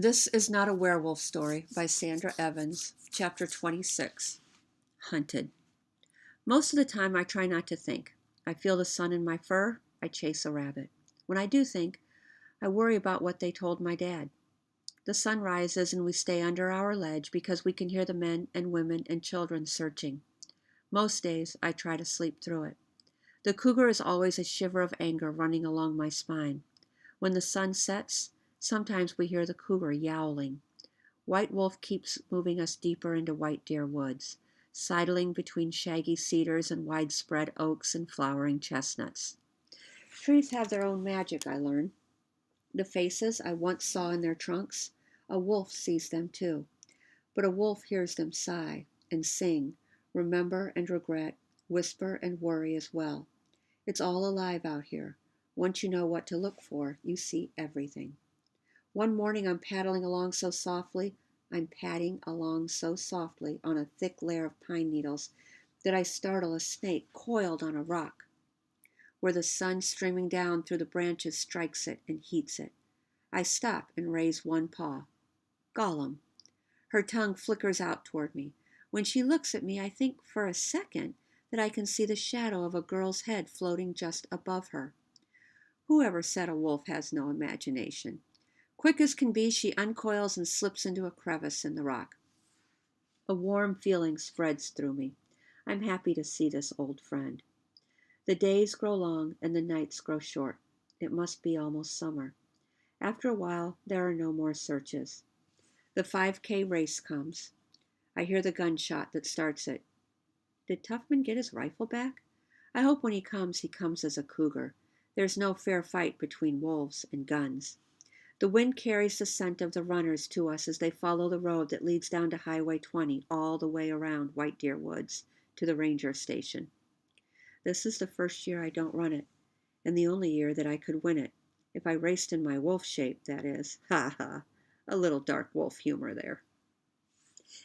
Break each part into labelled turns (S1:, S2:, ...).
S1: This is not a werewolf story by Sandra Evans, chapter 26. Hunted. Most of the time I try not to think. I feel the sun in my fur, I chase a rabbit. When I do think, I worry about what they told my dad. The sun rises and we stay under our ledge because we can hear the men and women and children searching. Most days I try to sleep through it. The cougar is always a shiver of anger running along my spine. When the sun sets, sometimes we hear the cougar yowling. White Wolf keeps moving us deeper into white deer woods, sidling between shaggy cedars and widespread oaks and flowering chestnuts. Trees have their own magic, I learn. The faces I once saw in their trunks, a wolf sees them too. But a wolf hears them sigh and sing, remember and regret, whisper and worry as well. It's all alive out here. Once you know what to look for, you see everything. One morning I'm paddling along so softly, I'm padding along so softly on a thick layer of pine needles that I startle a snake coiled on a rock, where the sun streaming down through the branches strikes it and heats it. I stop and raise one paw. Gollum. Her tongue flickers out toward me. When she looks at me, I think for a second that I can see the shadow of a girl's head floating just above her. Whoever said a wolf has no imagination? Quick as can be, she uncoils and slips into a crevice in the rock. A warm feeling spreads through me. I'm happy to see this old friend. The days grow long and the nights grow short. It must be almost summer. After a while, there are no more searches. The 5K race comes. I hear the gunshot that starts it. Did Tuffman get his rifle back? I hope when he comes as a cougar. There's no fair fight between wolves and guns. The wind carries the scent of the runners to us as they follow the road that leads down to Highway 20 all the way around White Deer Woods to the ranger station. This is the first year I don't run it, and the only year that I could win it. If I raced in my wolf shape, that is. Ha ha. A little dark wolf humor there.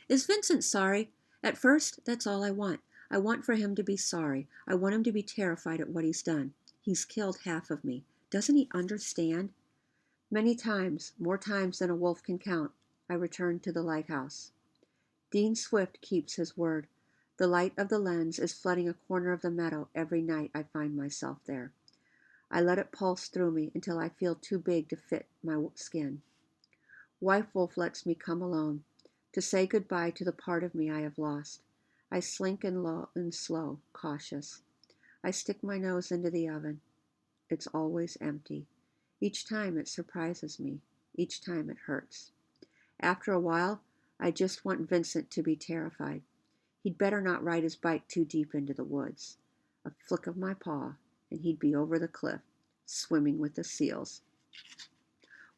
S1: Is Vincent sorry? At first, that's all I want. I want for him to be sorry. I want him to be terrified at what he's done. He's killed half of me. Doesn't he understand? Many times, more times than a wolf can count, I return to the lighthouse. Dean Swift keeps his word. The light of the lens is flooding a corner of the meadow every night I find myself there. I let it pulse through me until I feel too big to fit my skin. Wife Wolf lets me come alone, to say goodbye to the part of me I have lost. I slink and low and slow, cautious. I stick my nose into the oven. It's always empty. Each time it surprises me. Each time it hurts. After a while, I just want Vincent to be terrified. He'd better not ride his bike too deep into the woods. A flick of my paw, and he'd be over the cliff, swimming with the seals.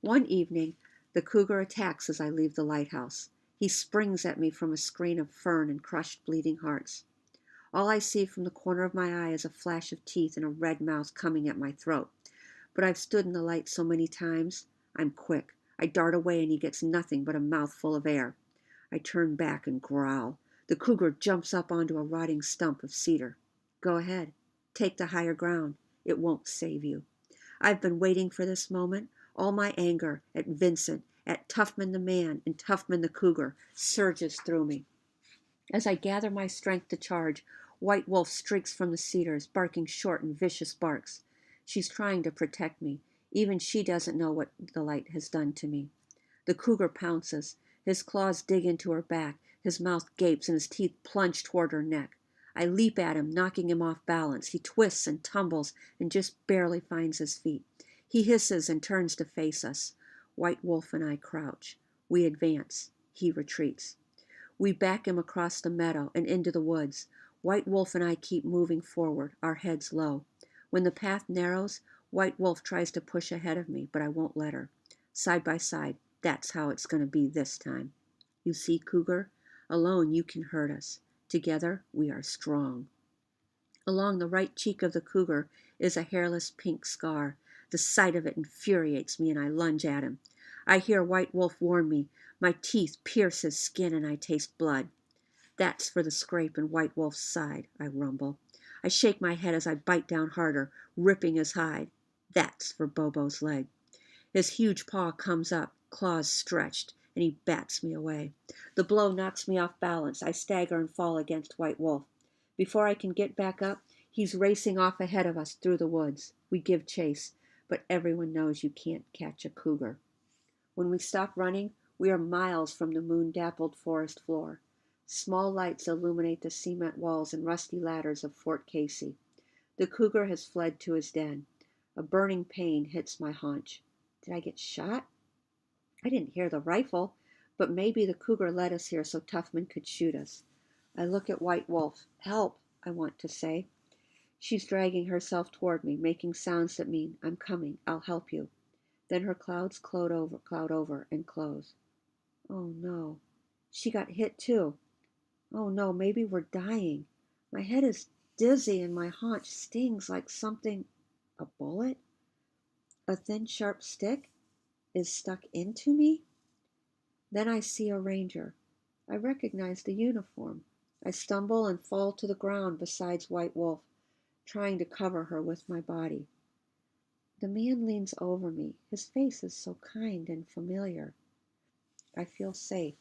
S1: One evening, the cougar attacks as I leave the lighthouse. He springs at me from a screen of fern and crushed bleeding hearts. All I see from the corner of my eye is a flash of teeth and a red mouth coming at my throat. But I've stood in the light so many times, I'm quick. I dart away and he gets nothing but a mouthful of air. I turn back and growl. The cougar jumps up onto a rotting stump of cedar. Go ahead. Take the higher ground. It won't save you. I've been waiting for this moment. All my anger at Vincent, at Tuffman the man and Tuffman the cougar surges through me. As I gather my strength to charge, White Wolf streaks from the cedars, barking short and vicious barks. She's trying to protect me. Even she doesn't know what the light has done to me. The cougar pounces. His claws dig into her back. His mouth gapes and his teeth plunge toward her neck. I leap at him, knocking him off balance. He twists and tumbles and just barely finds his feet. He hisses and turns to face us. White Wolf and I crouch. We advance. He retreats. We back him across the meadow and into the woods. White Wolf and I keep moving forward, our heads low. When the path narrows, White Wolf tries to push ahead of me, but I won't let her. Side by side, that's how it's going to be this time. You see, cougar? Alone you can hurt us. Together we are strong. Along the right cheek of the cougar is a hairless pink scar. The sight of it infuriates me and I lunge at him. I hear White Wolf warn me. My teeth pierce his skin and I taste blood. That's for the scrape in White Wolf's side, I rumble. I shake my head as I bite down harder, ripping his hide. That's for Bobo's leg. His huge paw comes up, claws stretched, and he bats me away. The blow knocks me off balance. I stagger and fall against White Wolf. Before I can get back up, he's racing off ahead of us through the woods. We give chase, but everyone knows you can't catch a cougar. When we stop running, we are miles from the moon-dappled forest floor. Small lights illuminate the cement walls and rusty ladders of Fort Casey. The cougar has fled to his den. A burning pain hits my haunch. Did I get shot? I didn't hear the rifle, but maybe the cougar led us here so Tuffman could shoot us. I look at White Wolf. Help, I want to say. She's dragging herself toward me, making sounds that mean, I'm coming, I'll help you. Then her clouds cloud over, and close. Oh no, she got hit too. Oh no, maybe we're dying. My head is dizzy and my haunch stings like something. A bullet? A thin, sharp stick is stuck into me? Then I see a ranger. I recognize the uniform. I stumble and fall to the ground beside White Wolf, trying to cover her with my body. The man leans over me. His face is so kind and familiar. I feel safe.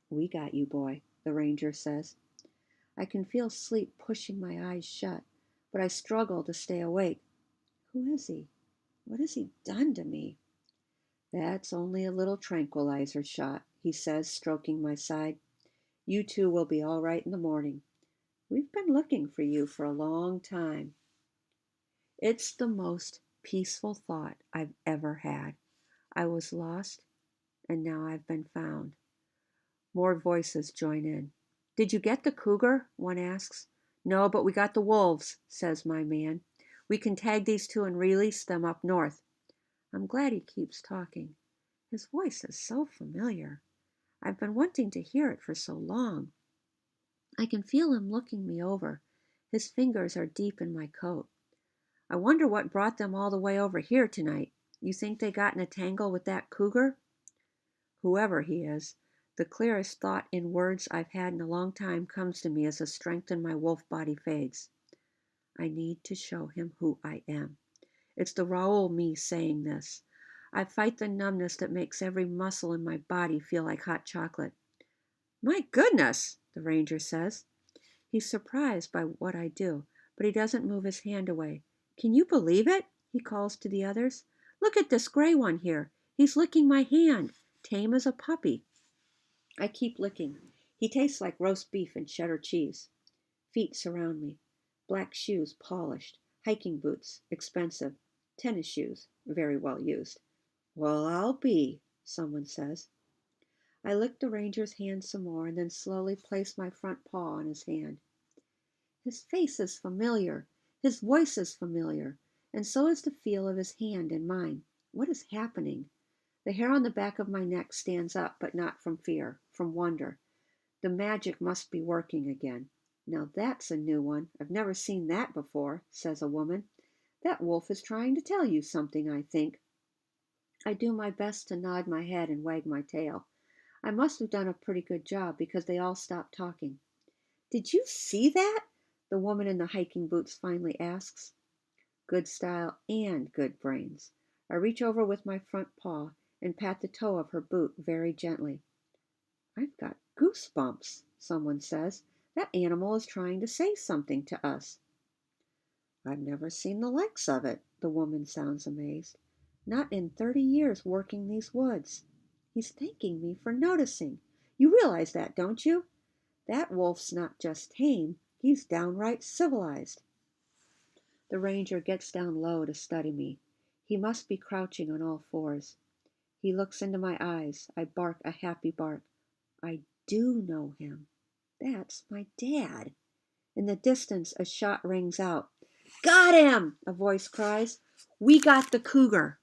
S1: We got you, boy, the ranger says. I can feel sleep pushing my eyes shut, but I struggle to stay awake. Who is he? What has he done to me? That's only a little tranquilizer shot, he says, stroking my side. You two will be all right in the morning. We've been looking for you for a long time. It's the most peaceful thought I've ever had. I was lost, and now I've been found. More voices join in. Did you get the cougar? One asks. No, but we got the wolves, says my man. We can tag these two and release them up north. I'm glad he keeps talking. His voice is so familiar. I've been wanting to hear it for so long. I can feel him looking me over. His fingers are deep in my coat. I wonder what brought them all the way over here tonight. You think they got in a tangle with that cougar? Whoever he is, the clearest thought in words I've had in a long time comes to me as the strength in my wolf body fades. I need to show him who I am. It's the Raoul me saying this. I fight the numbness that makes every muscle in my body feel like hot chocolate. My goodness, the ranger says. He's surprised by what I do, but he doesn't move his hand away. Can you believe it? He calls to the others. Look at this gray one here. He's licking my hand, tame as a puppy. I keep licking. He tastes like roast beef and cheddar cheese. Feet surround me. Black shoes, polished. Hiking boots, expensive. Tennis shoes, very well used. Well, I'll be, someone says. I lick the ranger's hand some more and then slowly place my front paw on his hand. His face is familiar. His voice is familiar. And so is the feel of his hand in mine. What is happening? The hair on the back of my neck stands up, but not from fear, from wonder. The magic must be working again. Now that's a new one. I've never seen that before, says a woman. That wolf is trying to tell you something, I think. I do my best to nod my head and wag my tail. I must have done a pretty good job because they all stopped talking. Did you see that? The woman in the hiking boots finally asks. Good style and good brains. I reach over with my front paw and pat the toe of her boot very gently. I've got goosebumps, someone says. That animal is trying to say something to us. I've never seen the likes of it, the woman sounds amazed. Not in 30 years working these woods. He's thanking me for noticing. You realize that, don't you? That wolf's not just tame, he's downright civilized. The ranger gets down low to study me. He must be crouching on all fours. He looks into my eyes. I bark a happy bark. I do know him. That's my dad. In the distance, a shot rings out. Got him! A voice cries. We got the cougar.